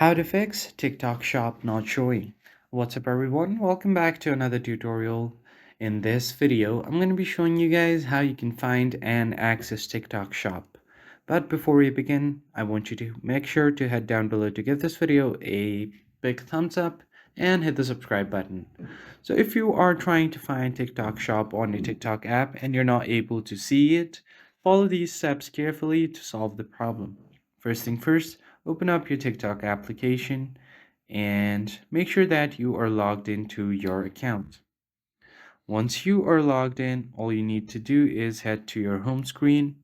How to fix TikTok shop not showing. What's up everyone? Welcome back to another tutorial. In this video, I'm going to be showing you guys how you can find and access TikTok shop. But before we begin, I want you to make sure to head down below to give this video a big thumbs up and hit the subscribe button. So if you are trying to find TikTok shop on your TikTok app and you're not able to see it, follow these steps carefully to solve the problem. First thing first, open up your TikTok application and make sure that you are logged into your account. Once you are logged in, all you need to do is head to your home screen.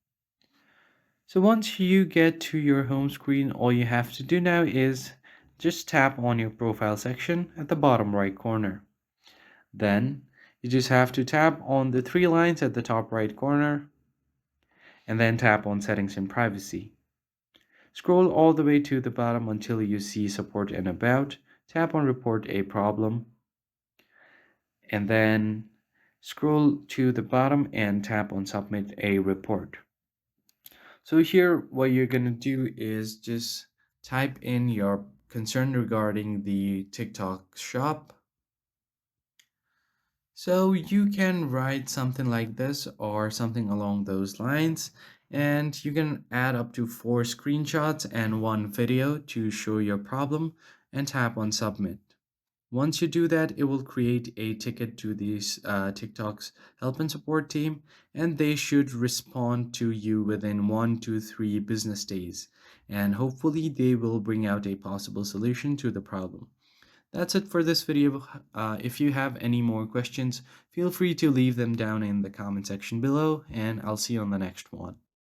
So once you get to your home screen, all you have to do now is just tap on your profile section at the bottom right corner. Then you just have to tap on the three lines at the top right corner and then tap on settings and privacy. Scroll all the way to the bottom until you see support and about. Tap on report a problem and then scroll to the bottom and tap on submit a report. So here what you're going to do is just type in your concern regarding the TikTok shop. So you can write something like this or something along those lines, and you can add up to 4 screenshots and 1 video to show your problem and tap on submit. Once you do that, it will create a ticket to these TikTok's help and support team, and they should respond to you within 1 to 3 business days. And hopefully they will bring out a possible solution to the problem. That's it for this video. If you have any more questions, feel free to leave them down in the comment section below, and I'll see you on the next one.